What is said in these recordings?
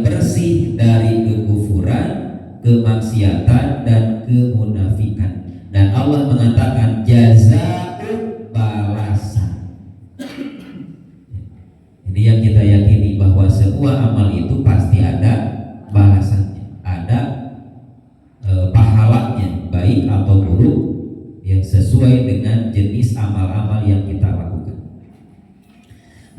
bersih dari kekufuran, kemaksiatan dan kemunafikan. Dan Allah mengatakan jazaa'u balasan. Ini yang kita yakini bahwa semua amal itu pasti ada balasannya, ada pahalanya baik atau buruk yang sesuai dengan jenis amal-amal yang kita lakukan.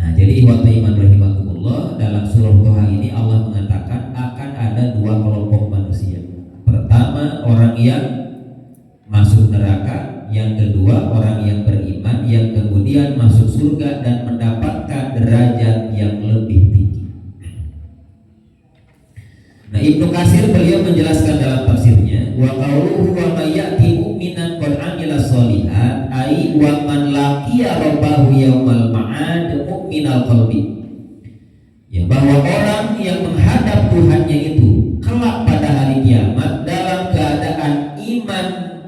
Nah, jadi waktu iman rahimakumullah, dalam surah Toha ini Allah mengatakan akan ada dua kelompok manusia. Pertama, orang yang masuk neraka, yang kedua orang yang beriman yang kemudian masuk surga dan mendapatkan derajat yang lebih tinggi. Nah, Ibnu Katsir beliau menjelaskan dalam tafsirnya, wa qauluhu wa may ya'ti mu'minan qad 'amila sholihat ai wa man laqiya rabbahu yaumal ma'ad mu'minal qalbi. Ya, bahwa orang yang menghadap Tuhannya itu kelak pada hari kiamat dalam keadaan iman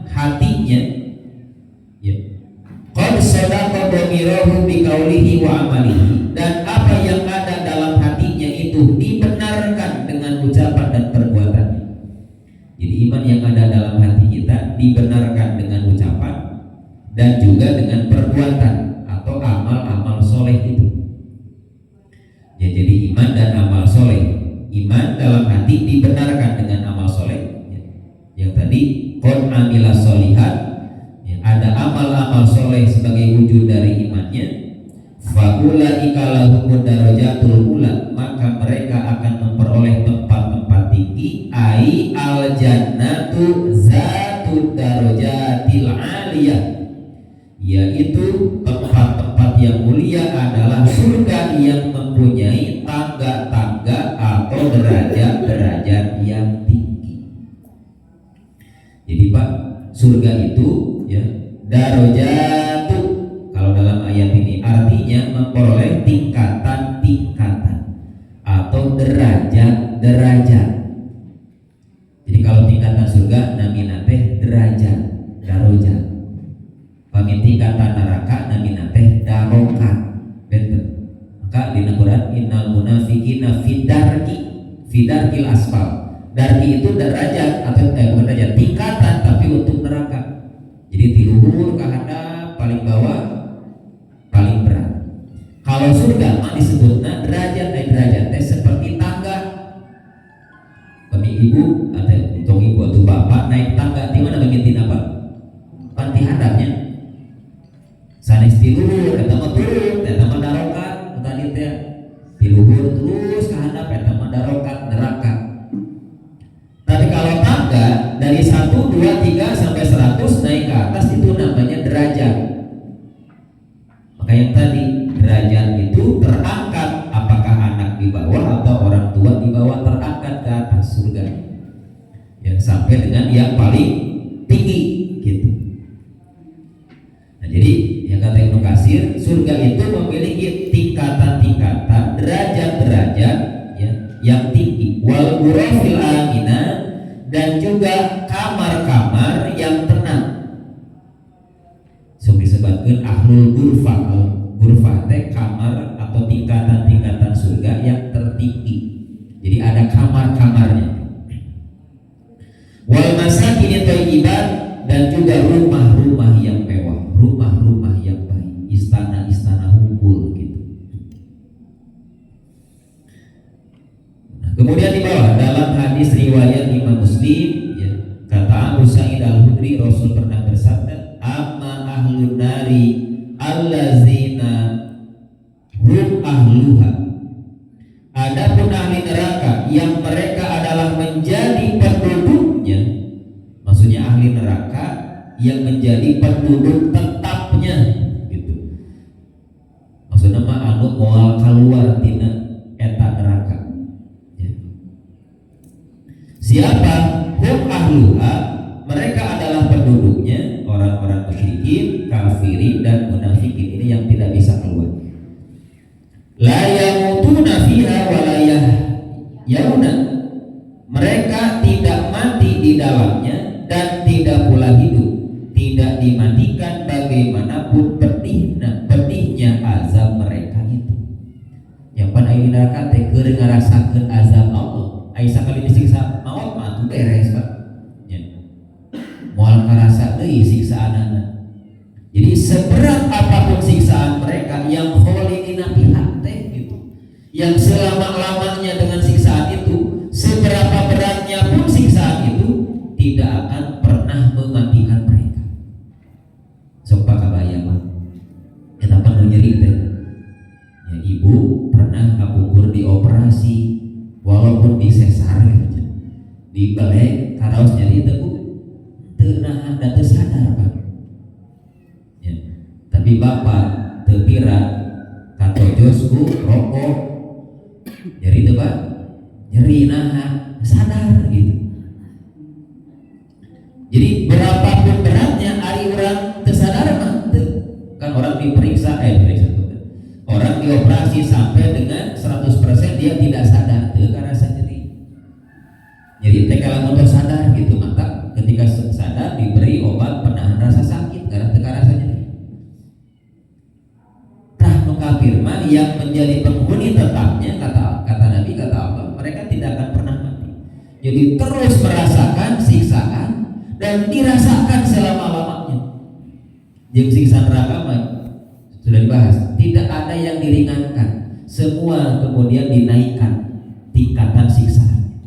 hatinya, ya, qad sadaqa dhamirahu biqaulihi wa amalihi, dan apa yang ada dalam hatinya itu dibenarkan dengan ucapan dan perbuatannya. Jadi iman yang ada dalam hati kita dibenarkan dengan ucapan dan juga dengan perbuatan atau amal-amal soleh itu. Ya, jadi iman dan amal soleh. Iman dalam hati dibenarkan dengan amal soleh. Ya. Yang tadi qad amila sholihat, ya, ada amal-amal soleh sebagai wujud dari imannya. Faulaika lahumud darajatul ula, maka mereka akan memperoleh tempat-tempat tinggi. Ai al jannatu zatud darajatil aliyah, yaitu tempat-tempat yang mulia adalah surga yang mempunyai tangga-tangga atau derajat-derajat yang tinggi. Jadi Pak, surga itu ya darajatu, kalau dalam ayat ini artinya memperoleh tingkatan-tingkatan atau derajat-derajat. Jadi kalau tingkatan surga namina teh derajat, darajat. Pami tingkatan neraka namina teh darokat. Betul. Maka di Quran innal munafiqina fidarkil asfal. Darki itu derajat atau bukan derajat, tingkatan tapi untuk neraka. Jadi di luhur ke hadap, paling bawah, paling berat. Kalau surga mah disebutnya derajat seperti tangga. Kami ibu atau hitung ibu atau bapak naik tangga, di mana bagian apa? Panti hadapnya. Sanes di luhur, eta mah turun, eta mah darokat, tadi teh di luhur terus ke hadap, eta mah darokat neraka. Tapi kalau tangga dari 1, 2, 3 sampai 100 naik ke atas itu namanya derajat. Maka yang tadi derajat itu terangkat, apakah anak di bawah atau orang tua di bawah, terangkat ke atas surga yang sampai dengan yang paling tinggi gitu. Nah, jadi yang kata Ibnu Katsir, surga itu memiliki tingkatan-tingkatan, derajat-derajat ya, yang tinggi. Wal ghurafil aminah, dan juga kamar-kamar yang tenang. So disebutkan ahlul ghurfah. Ghurfah teh kamar atau tingkatan-tingkatan surga yang tertinggi. Jadi ada kamar-kamarnya. Wal masakin thayyibat, dan juga rumah-rumah yang mewah, rumah-rumah yang baik, istana-istana unggul gitu. Nah, kemudian di bawah dalam hadis riwayat Imam Muslim, ya, kata Abu Sa'id Al-Khudri, Rasul pernah bersabda, amma ahlun nari allazina hum ahluha, adapun ahli neraka yang mereka adalah menjadi penduduknya, maksudnya ahli neraka yang menjadi penduduk tetapnya gitu. Maksudnya mah anu moal keluar tina eta neraka ya. Siapa? Hum ahluha, mereka adalah penduduknya, orang-orang musyrikin, kafirin dan munafikin ini yang tidak bisa keluar. La yamutuna fiha wa la yahyuna, mereka tidak mati di dalamnya dan tidak pula hidup, tidak dimatikan bagaimanapun pedihnya azab mereka itu. Yang pada ini neraka teh keur ngarasakeun azab Allah, ai sakali disiksa maut mah atuh beres Pak. Ya. Moal ngarasa deui siksaanana. Jadi seberat apapun siksaan mereka yang kholidina fiha gitu, yang selama-lamanya dengan siksaan itu, seberapa beratnya pun siksaan itu tidak akan pernah mematikan mereka. Sok kabayang mah. Eta pun nyeri teh. Ya, ibu pernah kapungkur di operasi walaupun di sesar di belek karaos nyeri teh teu nahan da teu sadar Pak. Ya. Tapi bapak teu pira katojos ku rokok nyeri teu Pak, nyeri nahan sadar gitu. Jadi berapapun beratnya ari urang teu sadar mah teu. Kan orang diperiksa orang dioperasi sampai dengan 100% dia tidak sadar, teu karasa nyeri. Nyeri teh kalau motor sadar gitu mata ketika sadar diberi obat penahan rasa sakit karena teu karasa nyeri. Tah nu kafir mah yang menjadi penghuni tetapnya kata Nabi, kata Allah, mereka tidak akan pernah mati. Jadi terus merasakan siksaan dan dirasakan selama-lamanya. Jeung siksa neraka mah sudah dibahas, tidak ada yang diringankan, semua kemudian dinaikkan tingkatan siksaan.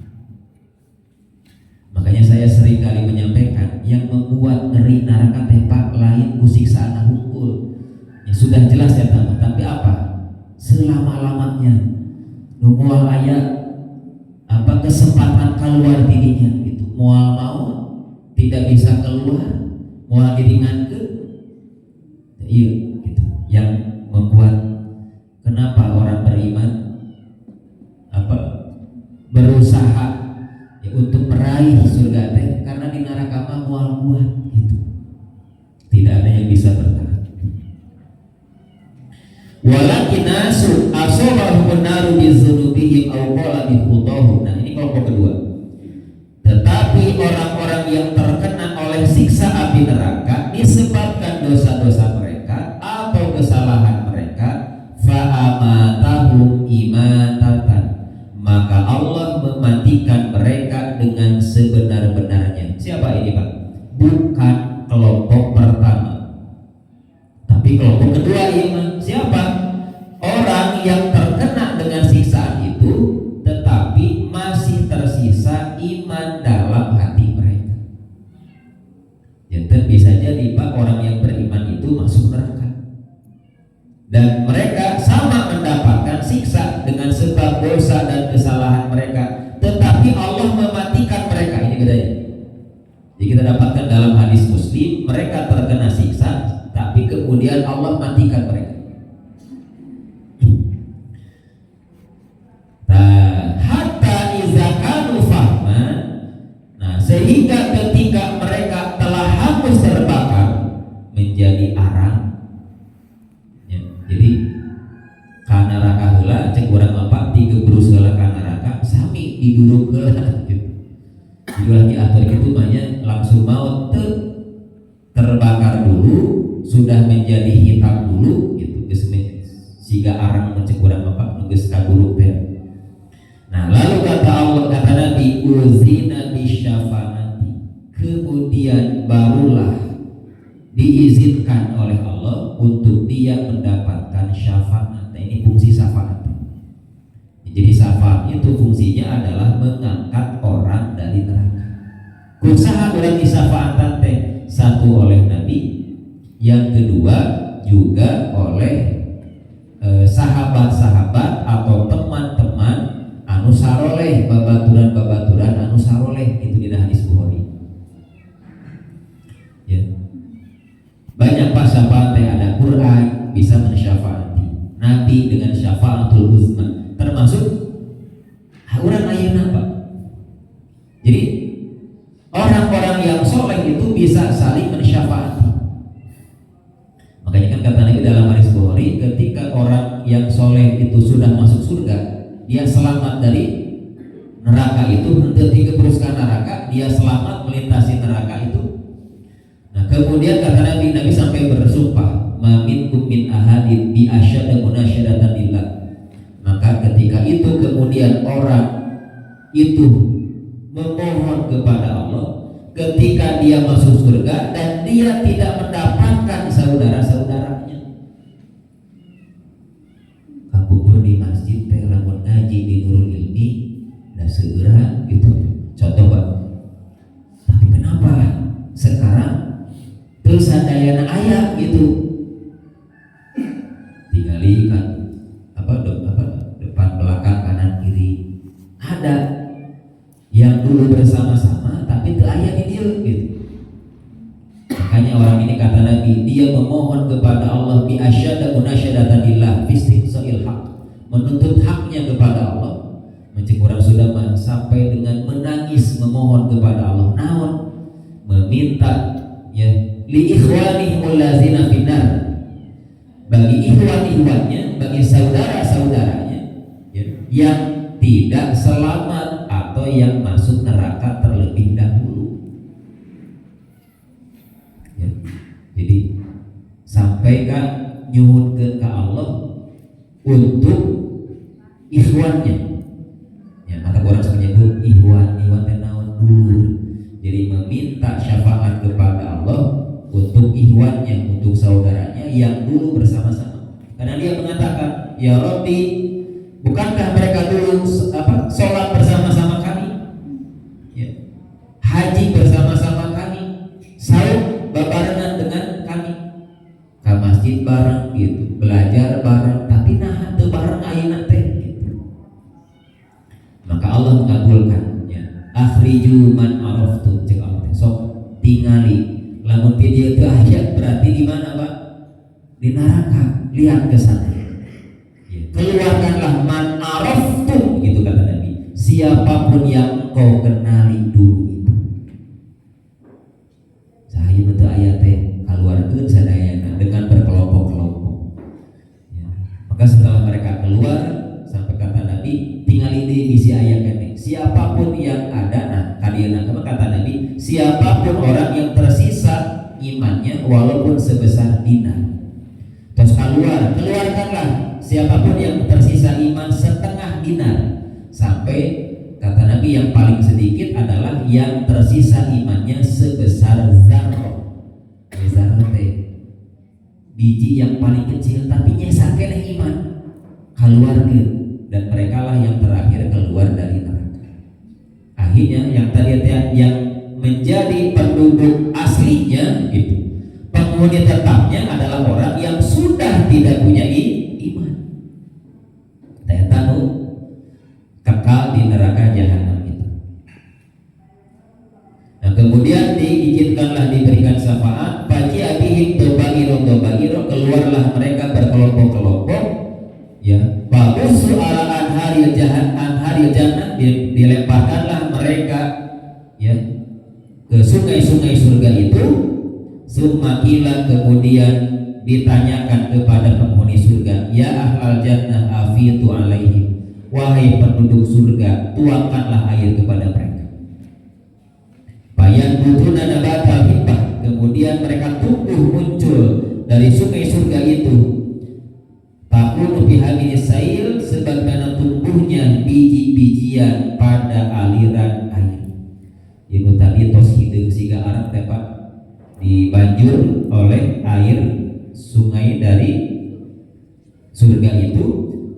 Makanya saya sering kali menyampaikan yang membuat ngeri neraka teh Pak lain ku siksaan hukul. Ya sudah jelas ya teman, tapi apa? Selama-lamanya nu moal aya apa kesempatan keluar dirinya gitu. Moal mau tidak bisa keluar, moal diringankeun. Iya gitu. Yang membuat kenapa orang beriman berusaha ya, untuk meraih surga teh karena di neraka mah moal kuat gitu. Tidak ada yang bisa bertahan. Walakin nasu asobahum naru bizunubihim aw qala bi khutahum. Nah, ini kelompok kedua. Tetapi orang-orang yang terkena oleh siksa api neraka disebabkan dosa-dosa mereka atau kesalahan mereka, fa'amatahum imatatan, maka Allah mematikan mereka dengan sebenar-benarnya. Siapa ini Pak? Bukan kelompok pertama, tapi kelompok kedua iman. Siapa? Orang yang terkena dengan siksaan itu tetapi masih tersisa iman dalam hati mereka. Ya, bisa jadi Pak orang yang beriman itu masuk neraka dan mereka sama mendapatkan siksa dengan sebab dosa dan kesalahan mereka, tetapi Allah mematikan mereka. Ini bedanya. Jadi kita dapatkan dalam hadis Muslim, mereka terkena siksa tapi kemudian Allah matikan mereka. Hatta iza kanu fahman. Nah, sehingga ketika mereka telah hangus terbakar menjadi arang. Ya, jadi kana neraka heula cek urang apa digebrus heula ka neraka sami diduduk heula gitu. Jadi lagi atur kitu banyak langsung maut terbakar dulu, sudah menjadi hitam dulu gitu geus siga arang cek urang apa geus kaguluk teh. Nah, lalu kata Allah, kata Nabi, uzina bisyafaati, kemudian barulah diizinkan oleh Allah untuk dia mendapatkan syafaat. Nah, ini fungsi syafaat. Jadi syafaat itu fungsinya adalah mengangkat orang dari neraka. Kusaha orang disyafaatan teh, satu oleh Nabi, yang kedua juga oleh sahabat-sahabat atau teman-teman anu saroleh, babaturan anu saroleh, itu di hadis Bukhari. Ya. Banyak Pak syafaat yang ada Quran bisa mensyafaati, Nabi dengan syafaatul uzma, termasuk urang ayeuna Pak. Jadi orang-orang yang soleh itu bisa saling mensyafaati. Makanya kan kata Nabi dalam hadis Bukhari, ketika orang yang soleh itu sudah masuk surga, dia selamat dari neraka itu, hendak dikebruskan neraka, dia selamat melintasi neraka itu. Nah, kemudian kata Nabi sampai bersumpah, ma minkum min ahadin bi asyada munasyadatan lillah. Maka ketika itu kemudian kemudian orang itu memohon kepada Allah ketika dia masuk surga dan dia tidak mendapatkan saudara-saudaranya. Kapungkur di masjid teh lamun ngaji di Nurul Ilmi da seueuran gitu. Contoh Pak. Tapi kenapa sekarang teu sadayana aya gitu? Tingali kan depan belakang kanan kiri ada yang dulu bersama-sama tapi teu aya di dieu gitu. Makanya orang ini kata Nabi, dia memohon kepada Allah bi asyada munasyadatanillah fi istihsa'il haq, menuntut haknya kepada Allah. Mencik orang sudah sampai dengan menangis memohon kepada Allah. Naon? Meminta ya li ikhwanihim allazina finnar, bagi ikhwan-ikhwannya, bagi saudara-saudaranya ya, yang tidak selamat atau yang masuk neraka terlebih dahulu ya. Jadi sampaikan nyuhunkeun ka Allah untuk ikhwannya ya, kata orang menyebut ikhwan teh naon dulur. Jadi meminta syafaat kepada Allah untuk ikhwannya, untuk saudaranya yang dulu bersama-sama. Karena dia mengatakan, ya Rabbi, bukankah mereka dulu sholat bersama-sama kami, ya, haji bersama-sama kami, saum barengan dengan kami, ke masjid bareng gitu, belajar bareng, tapi nah teu bareng ayeuna teh gitu. Maka Allah mengabulkannya. Akhriju man araftu, cek Allah sok tingali. Lamun dia teu aya berarti di mana Pak? Di neraka. Lihat ke sana. Keluarkanlah man araftu, gitu kata Nabi. Siapapun yang kau kenali dulu itu. Saya betul ayat teh keluarkan sadayana dengan berkelompok-kelompok. Ya. Maka setelah mereka keluar, sampai kata Nabi, tinggal ini bisi ayat ini. Siapapun yang ada, nah kalian kata Nabi, siapapun orang yang tersisa imannya walaupun sebesar dinar. Terus keluarkanlah siapapun yang tersisa iman setengah dinar, sampai kata Nabi yang paling sedikit adalah yang tersisa imannya sebesar zarrah. Zarrah biji yang paling kecil tapi nyesa keneh iman. Keluarkan, dan mereka lah yang terakhir keluar dari neraka. Akhirnya yang tadi yang menjadi penduduk aslinya itu, penghuni tetapnya adalah orang yang sudah tidak punya iman. Saya tahu kekal di neraka jahanam itu. Nah kemudian diizinkanlah diberikan syafaat. Faji abihim dobairo, keluarlah mereka berkelompok-kelompok. Ya, bagus ala anharil jannah, dilemparkanlah mereka ya ke sungai-sungai surga itu. Sumakila, kemudian ditanyakan kepada penghuni surga, ya ahlal jannah afitu alaihim, wahai penduduk surga, tuangkanlah air kepada mereka. Bayan butuna nabata hibbah, kemudian mereka tumbuh muncul dari sungai surga itu. Takunu bihamini sail, sebagaimana tumbuhnya biji-bijian pada aliran air. Ini tadi tos hideung siga arang teh Pak, dibanjur oleh air sungai dari surga itu,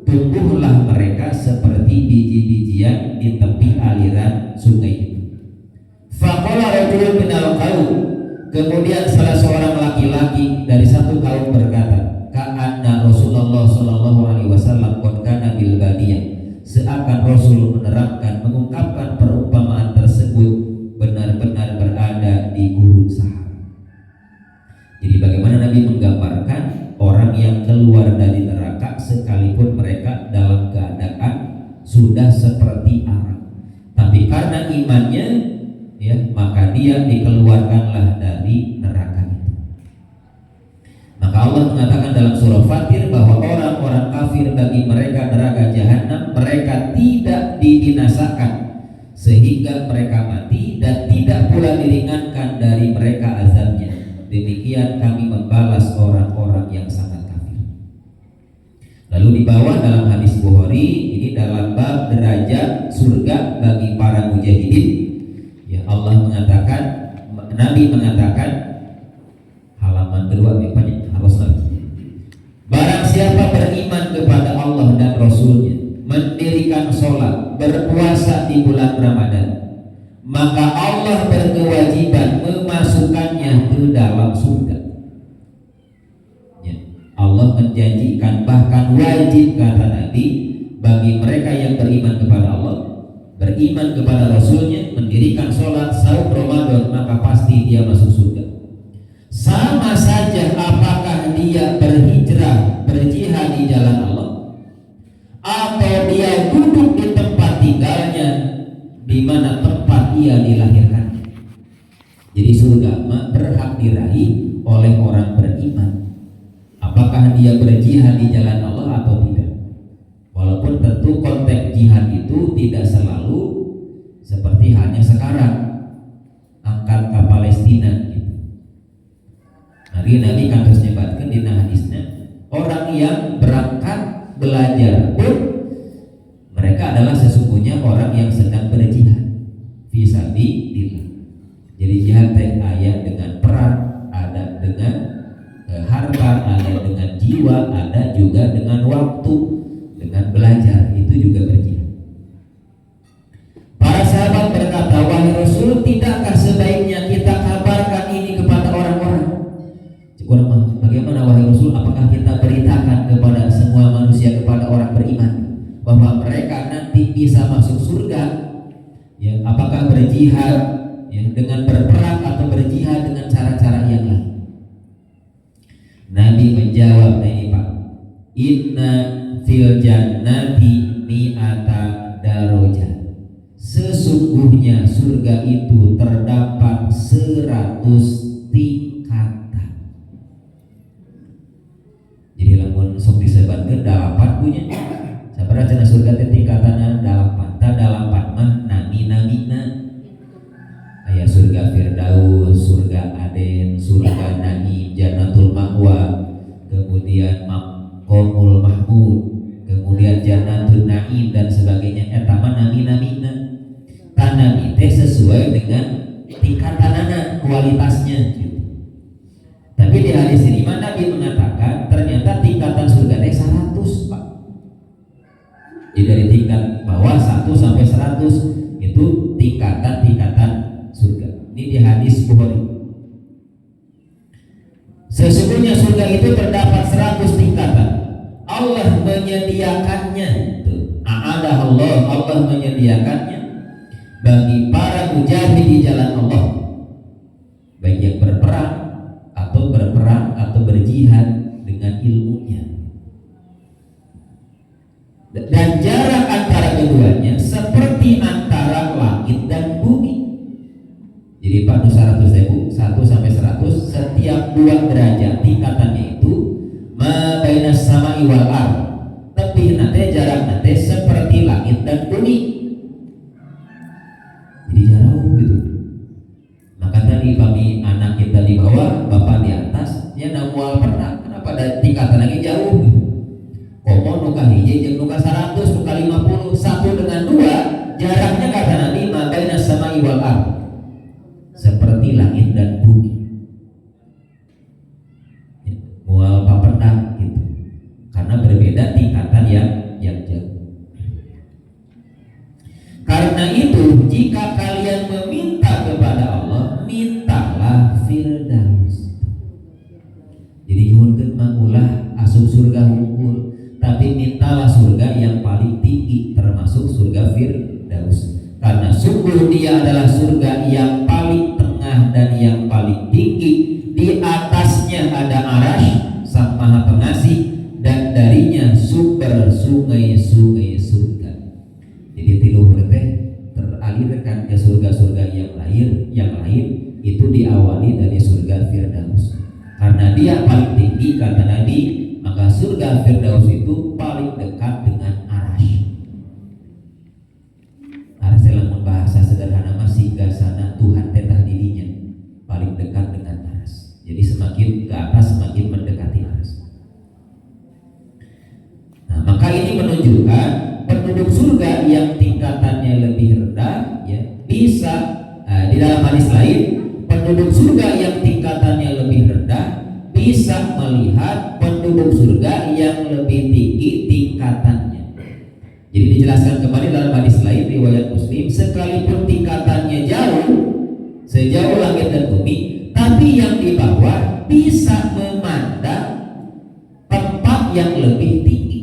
tumbuhlah mereka seperti biji-bijian di tepi aliran sungai itu. Faqala rajulun minal qaum, kemudian salah seorang laki-laki dari satu kaum berkata, ka'anna Rasulullah sallallahu alaihi wasallam qad kana bil badiyah, seakan Rasul menerangkan, mengungkapkan perumpamaan tersebut benar-benar berada di gurun Sahara. Jadi bagaimana Nabi menggambarkan orang yang keluar dari neraka sekalipun mereka dalam keadaan sudah seperti arang, tapi karena imannya ya, maka dia dikeluarkanlah dari neraka itu. Maka Allah mengatakan dalam surah Fatir bahwa orang-orang kafir bagi mereka neraka jahanam, mereka tidak dibinasakan sehingga mereka mati dan tidak pula diringankan dari mereka azabnya. Demikian kami membalas orang-orang yang sangat kafir. Lalu di bawah dalam hadis Bukhari ini dalam bab derajat surga bagi para mujahidin, ya Allah mengatakan, Nabi mengatakan, halaman kedua harus lagi. Barang siapa beriman kepada Allah dan Rasulnya, mendirikan sholat, berpuasa di bulan Ramadan, maka Allah berkewajiban memasukkannya ke dalam surga. Ya, Allah menjanjikan, bahkan wajib kata Nabi, bagi mereka yang beriman kepada Allah, beriman kepada Rasulnya, mendirikan sholat, saum Ramadan, maka pasti dia masuk surga. Sama saja apakah dia berhijrah, berjihad di jalan Allah, atau dia duduk di tempat tinggalnya, di mana tempat ia dilahirkan. Jadi surga berhak diraih oleh orang beriman, apakah dia berjihad di jalan Allah atau tidak. Walaupun tentu konteks jihad itu tidak selalu seperti halnya sekarang, angkat ke Palestina gitu. Nabi kan terus nyebatkan di hadisnya, orang yang berangkat belajar pun mereka adalah sesungguhnya orang yang sedang berjihad fisabilillah. Jadi jihad teh aya dengan perang, ada dengan harta, ada dengan jiwa, ada juga dengan waktu, dengan belajar, itu juga berjihad. Para sahabat berkata, wahai Rasul, tidakkah sebaiknya kita kabarkan ini kepada orang-orang? Bagaimana wahai Rasul, apakah kita beritakan kepada semua manusia, kepada orang beriman, bahwa mereka nanti bisa masuk surga? Ya, apakah berjihad ya, dengan berperang atau berjihad dengan cara-cara yang lain? Nabi menjawab ini Pak, inna fil jannati mi'ata darajat. Sesungguhnya surga itu terdapat 100 tingkatan. Jadi lamun sok disebatkeun dalapan punya. Sabaraha cenah surga teh tingkatanna dalapan. Ta dalapan mah nami-namina. Aya surga Firdaus, surga Aden, surga Naim, Jannatul Ma'wa, kemudian Maqamul Mahmud, kemudian Jannatul Naim dan sebagainya. Eta mah nami-namina. Tanami teh sesuai dengan tingkatanana, kualitasnya gitu. Tapi di hadis ini Nabi mengatakan ternyata tingkatan surga teh 100 Pak. Jadi dari tingkat bawah 1 sampai 100 itu tingkatan-tingkatan surga. Ini di hadis Bukhari. Sesungguhnya surga itu terdapat 100 tingkatan. Allah menyediakannya. Allah menyediakannya bagi para mujahid di jalan Allah, baik yang berperang atau berjihad dengan ilmunya. Dan jarak antara keduanya seperti antara langit dan bumi. Jadi Pak 100.000 1 sampai 100, setiap 2 derajat tingkatannya itu ma bainas sama'i wal ardh. Tapi nanti jarak nanti seperti langit dan bumi. Jadi jauh gitu. Maka tadi kami anak kita di bawah, bapak di atas, ya namual pernah. Kenapa ada tingkatan lagi jauh gitu? Komo nuka hiji jeung nuka 100, nuka 50, 1 dengan 2 jaraknya kata Nabi ma bainas sama'i wal ardh. Seperti langit dan bumi. Mual papernak gitu. Karena berbeda tingkatan yang jauh. Karena itu jika kalian meminta kepada Allah, mintalah Firdaus. Jadi nyuhunkeun mah ulah asup surga hungkul, tapi mintalah surga yang paling tinggi, termasuk surga Firdaus. Karena sungguh dia adalah surga yang paling tengah dan yang paling tinggi. Di atasnya ada Arasy Sang Maha Pengasih, dan darinya sumber sungai-sungai surga. Jadi tiluhur teh teralirkan ke surga-surga yang lain itu diawali dari surga Firdaus. Karena dia paling tinggi kata Nabi, maka surga Firdaus itu paling dekat dengan Arasy. Arasy dalam bahasa sederhana mah singgasana Tuhan tetah dirinya, paling dekat dengan Arasy. Jadi semakin ke atas semakin mendekati Arasy. hadis lain, penduduk surga yang tingkatannya lebih rendah bisa melihat penduduk surga yang lebih tinggi tingkatannya. Jadi dijelaskan kembali dalam hadis lain riwayat Muslim, sekalipun tingkatannya jauh, sejauh langit dan bumi, tapi yang di bawah bisa memandang tempat yang lebih tinggi.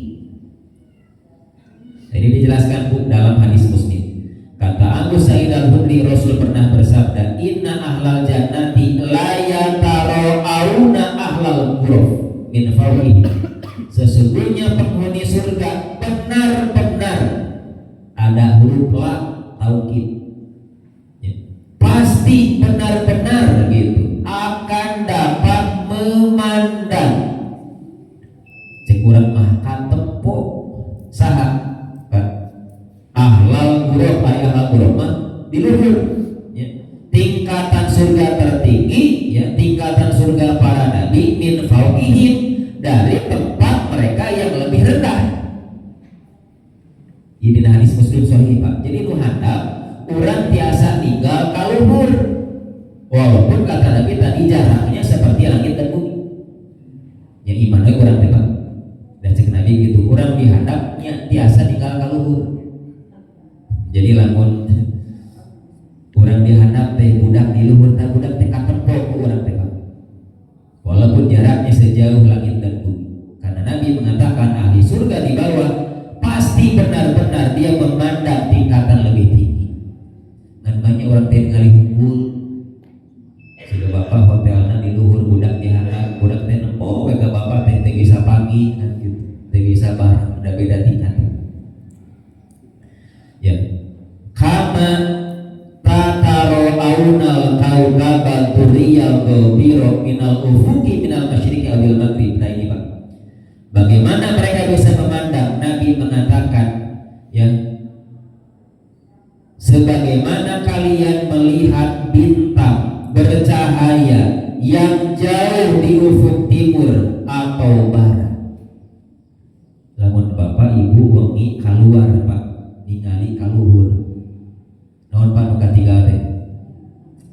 Ini dijelaskan dalam hadis Muslim. Kata Abu Sa'id Al-Khudri, Rasul pernah bersabda, "Inna ahlal jannati la yatara'una ahlal ghuraf min fawqihim." Sesungguhnya penghuni surga benar-benar, ada huruf la taukid, ya, pasti benar-benar gitu akan dapat memandang cek urang mah katempok saha ahlal ghuraf, ahlal ghuraf mah di luhur, ya. Tingkatan surga tertinggi, ya, tingkatan surga para nabi min fauqihim, dari tempat mereka yang lebih rendah. Ini hadis Muslim sahih, Pak. Jadi nu handap urang tiasa ninggal ka luhur, walaupun kata Nabi tadi jaraknya seperti langit dan bumi. Yang imannya kurang teh, Pak. Dan cek Nabi gitu, urang dihandapnya tiasa ninggal ka luhur. Jadi lamun urang dihandap teh budak di luhur, teh budak teh katempok urang teh, walaupun jaraknya sejauh langit dan bumi. Karena Nabi mengatakan ahli surga di bawah pasti benar-benar dia memandang tingkatan lebih tinggi. Dan banyak orang teh ngali unggul, sudah bapak hotelnya di luhur, budak dihandap, budak teh nempo ka bapak teh bisa pagi kan gitu, teh bisa bareng, ada beda tingkat. Ya, kama tataro aunal kaukaba turiyal gobiro minal ufuki minal masyriqi awil maghrib. Nah ini, Pak, bagaimana mereka bisa memandang? Nabi mengatakan, ya, sebagaimana kalian melihat bintang bercahaya yang jauh di ufuk timur atau barat. Lamun bapak ibu wengi keluar, Pak, ningali kaluhur, naon Pak nu katiga teh?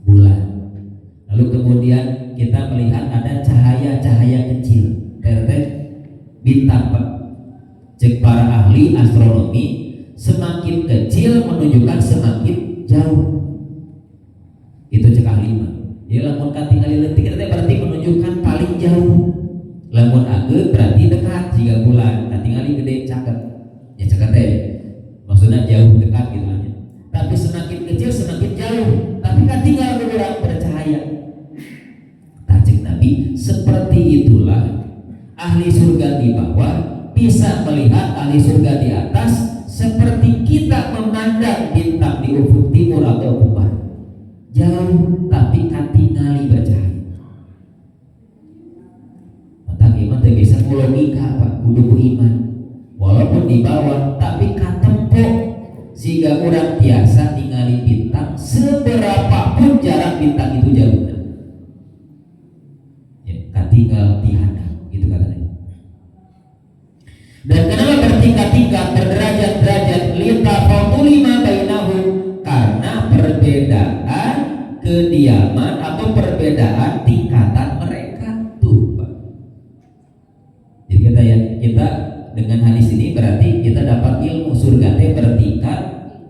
Bulan. Lalu kemudian kita melihat ada cahaya-cahaya kecil, teh bintang, Pak. Cek para ahli astronomi, semakin kecil menunjukkan semakin jauh. Itu cek ahli mah. Ya lamun katingali leutik teh berarti menunjukkan paling jauh. Lamun ageup berarti dekat jika bulan. Katingali gede caket. Ya caket teh maksudnya jauh dekat gitu kan. Tapi semakin kecil semakin jauh. Tapi kan tinggal kurang bercahaya. Tajik Nabi, seperti itulah ahli surga di bawah bisa melihat ahli surga di atas, seperti kita memandang bintang di ufuk timur atau barat. Jauh tapi katingali bercahaya. Mata iman teh bisa logika, Pak, kudu iman. Walaupun di bawah tapi katempok sehingga orang biasa ningali bintang seberapapun jarak bintang itu jauh. Ya, katinggal dihadap gitu katanya. Dan kenapa bertingkat-tingkat, berderajat-derajat, litafadulima bainahum, karena perbedaan kediaman atau perbedaan tingkatan mereka tuh, Pak. Jadi kita dengan hadis ini berarti kita dapat ilmu surga teh bertingkat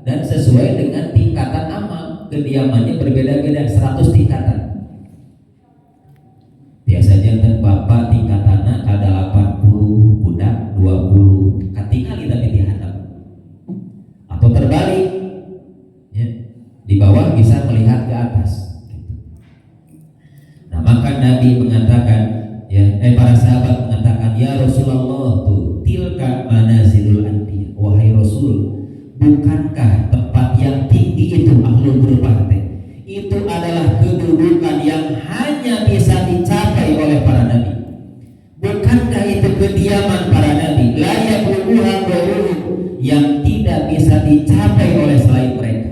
dan sesuai dengan tingkatan amal. Kediamannya berbeda-beda 100 tingkatan. Biasanya teh bapak tingkatanna kada 80, budak 20. Katingali tapi dihadap. Atau terbalik. Ya. Di bawah bisa melihat ke atas. Nah, maka Nabi mengatakan, ya, para sahabat mengatakan, ya Rasulullah, tuh tilka manazilul anbiya, wahai Rasul, bukankah tempat yang tinggi itu ahlul ghurfah teh? Itu adalah kedudukan yang hanya bisa dicapai oleh para nabi. Bukankah itu kediaman para nabi, la yablughuha ghairuhum, yang tidak bisa dicapai oleh selain mereka.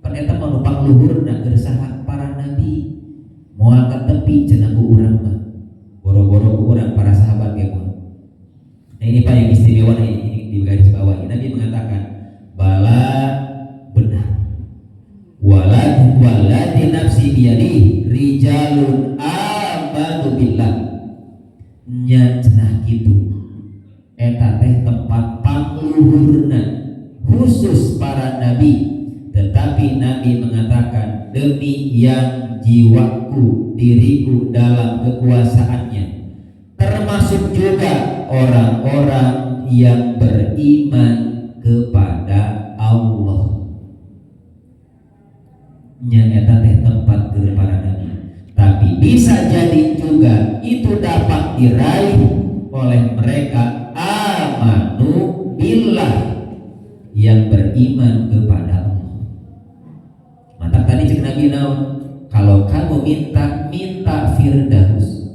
Ternyata menumpang luhur na gersaha para nabi, moal ka tepi cenah ku urang mah. Boro-boro ku urang para sahabat ge mah. Nah ini Pak yang istimewa ini di garis bawah. Nabi mengatakan bala benar. Waladuhu walladzi nafsi biyadihi rijalun amanu billah nya cenah kitu eta teh tempat pangluhurna khusus para nabi. Tetapi Nabi mengatakan, demi yang jiwaku, diriku dalam kekuasaannya, termasuk juga orang-orang yang beriman kepada Allah. Nya eta teh tempat keur para nabi. Tapi bisa jadi juga itu dapat diraih oleh mereka amanu billah yang beriman kepada Allah. Mata tadi cek Nabi naon, kalau kamu minta Firdaus.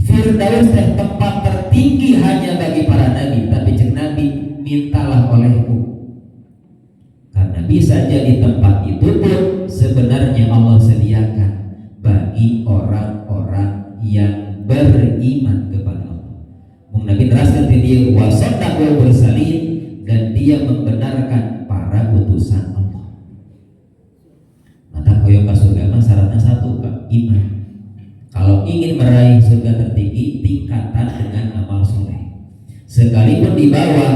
Firdaus teh tempat tertinggi hanya bagi para nabi, tapi cek Nabi mintalah olehku. Karena bisa jadi tempat itu pun sebenarnya Allah sediakan bagi orang-orang yang beriman kepada Allah. Mung Nabi teraskan dia wasadaqul mursalin, dan dia membenarkan para utusan Allah. Mata hoyong ke surga mah syaratnya satu, Kak, iman. Kalau ingin meraih surga tertinggi, tingkatan dengan amal soleh. Sekalipun di bawah